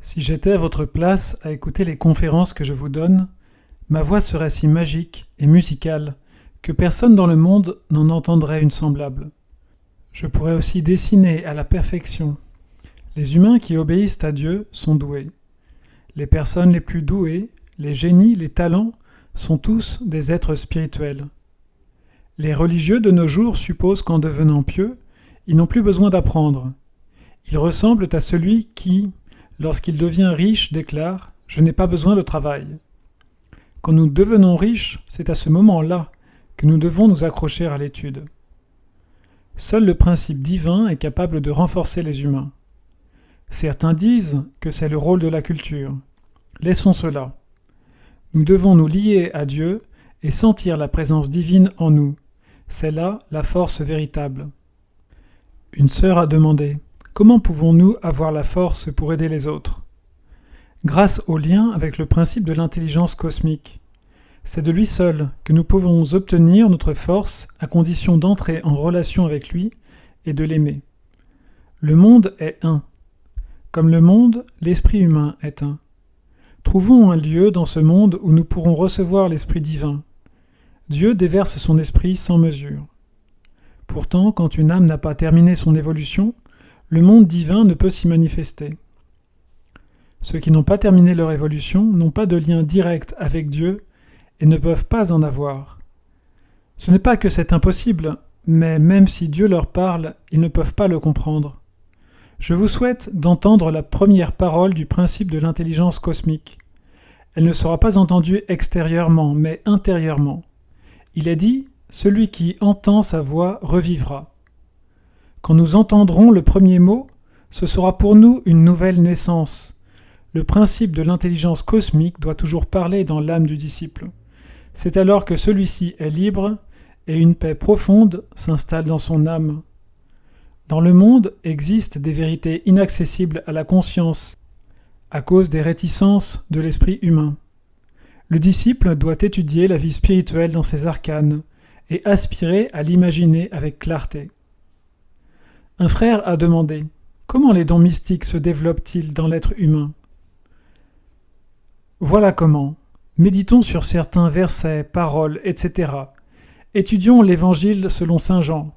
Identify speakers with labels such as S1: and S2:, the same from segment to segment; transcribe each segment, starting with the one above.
S1: Si j'étais à votre place à écouter les conférences que je vous donne, ma voix serait si magique et musicale que personne dans le monde n'en entendrait une semblable. Je pourrais aussi dessiner à la perfection. Les humains qui obéissent à Dieu sont doués. Les personnes les plus douées, les génies, les talents, sont tous des êtres spirituels. Les religieux de nos jours supposent qu'en devenant pieux, ils n'ont plus besoin d'apprendre. Ils ressemblent à celui qui, lorsqu'il devient riche, déclare « Je n'ai pas besoin de travail ». Quand nous devenons riches, c'est à ce moment-là que nous devons nous accrocher à l'étude. Seul le principe divin est capable de renforcer les humains. Certains disent que c'est le rôle de la culture. Laissons cela. Nous devons nous lier à Dieu et sentir la présence divine en nous. C'est là la force véritable. Une sœur a demandé « Comment pouvons-nous avoir la force pour aider les autres ?» Grâce au lien avec le principe de l'intelligence cosmique. C'est de lui seul que nous pouvons obtenir notre force à condition d'entrer en relation avec lui et de l'aimer. Le monde est un. Comme le monde, l'esprit humain est un. Trouvons un lieu dans ce monde où nous pourrons recevoir l'esprit divin. Dieu déverse son esprit sans mesure. Pourtant, quand une âme n'a pas terminé son évolution, le monde divin ne peut s'y manifester. Ceux qui n'ont pas terminé leur évolution n'ont pas de lien direct avec Dieu et ne peuvent pas en avoir. Ce n'est pas que c'est impossible, mais même si Dieu leur parle, ils ne peuvent pas le comprendre. Je vous souhaite d'entendre la première parole du principe de l'intelligence cosmique. Elle ne sera pas entendue extérieurement, mais intérieurement. Il est dit « Celui qui entend sa voix revivra ». Quand nous entendrons le premier mot, ce sera pour nous une nouvelle naissance. Le principe de l'intelligence cosmique doit toujours parler dans l'âme du disciple. C'est alors que celui-ci est libre et une paix profonde s'installe dans son âme. Dans le monde existent des vérités inaccessibles à la conscience à cause des réticences de l'esprit humain. Le disciple doit étudier la vie spirituelle dans ses arcanes et aspirer à l'imaginer avec clarté. Un frère a demandé « Comment les dons mystiques se développent-ils dans l'être humain ?» Voilà comment. Méditons sur certains versets, paroles, etc. Étudions l'Évangile selon saint Jean.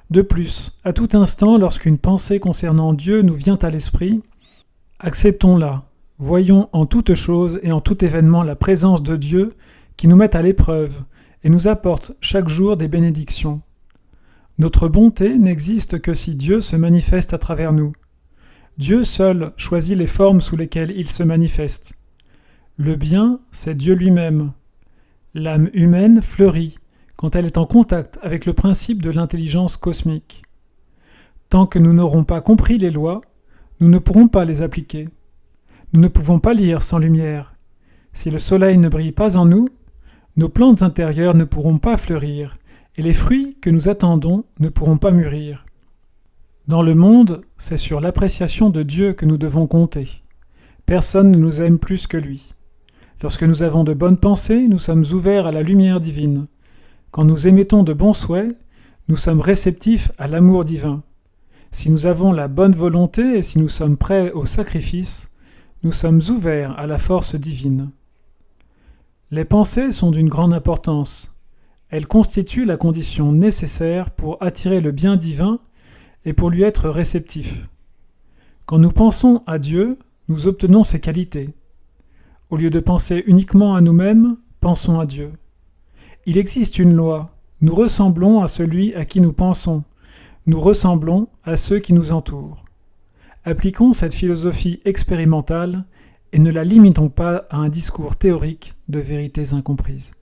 S1: De plus, à tout instant, lorsqu'une pensée concernant Dieu nous vient à l'esprit, acceptons-la. Voyons en toute chose et en tout événement la présence de Dieu qui nous met à l'épreuve et nous apporte chaque jour des bénédictions. Notre bonté n'existe que si Dieu se manifeste à travers nous. Dieu seul choisit les formes sous lesquelles il se manifeste. Le bien, c'est Dieu lui-même. L'âme humaine fleurit quand elle est en contact avec le principe de l'intelligence cosmique. Tant que nous n'aurons pas compris les lois, nous ne pourrons pas les appliquer. Nous ne pouvons pas lire sans lumière. Si le soleil ne brille pas en nous, nos plantes intérieures ne pourront pas fleurir et les fruits que nous attendons ne pourront pas mûrir. Dans le monde, c'est sur l'appréciation de Dieu que nous devons compter. Personne ne nous aime plus que lui. Lorsque nous avons de bonnes pensées, nous sommes ouverts à la lumière divine. Quand nous émettons de bons souhaits, nous sommes réceptifs à l'amour divin. Si nous avons la bonne volonté et si nous sommes prêts au sacrifice, nous sommes ouverts à la force divine. Les pensées sont d'une grande importance. Elles constituent la condition nécessaire pour attirer le bien divin et pour lui être réceptifs. Quand nous pensons à Dieu, nous obtenons ses qualités. Au lieu de penser uniquement à nous-mêmes, pensons à Dieu. Il existe une loi. Nous ressemblons à celui à qui nous pensons. Nous ressemblons à ceux qui nous entourent. Appliquons cette philosophie expérimentale et ne la limitons pas à un discours théorique de vérités incomprises.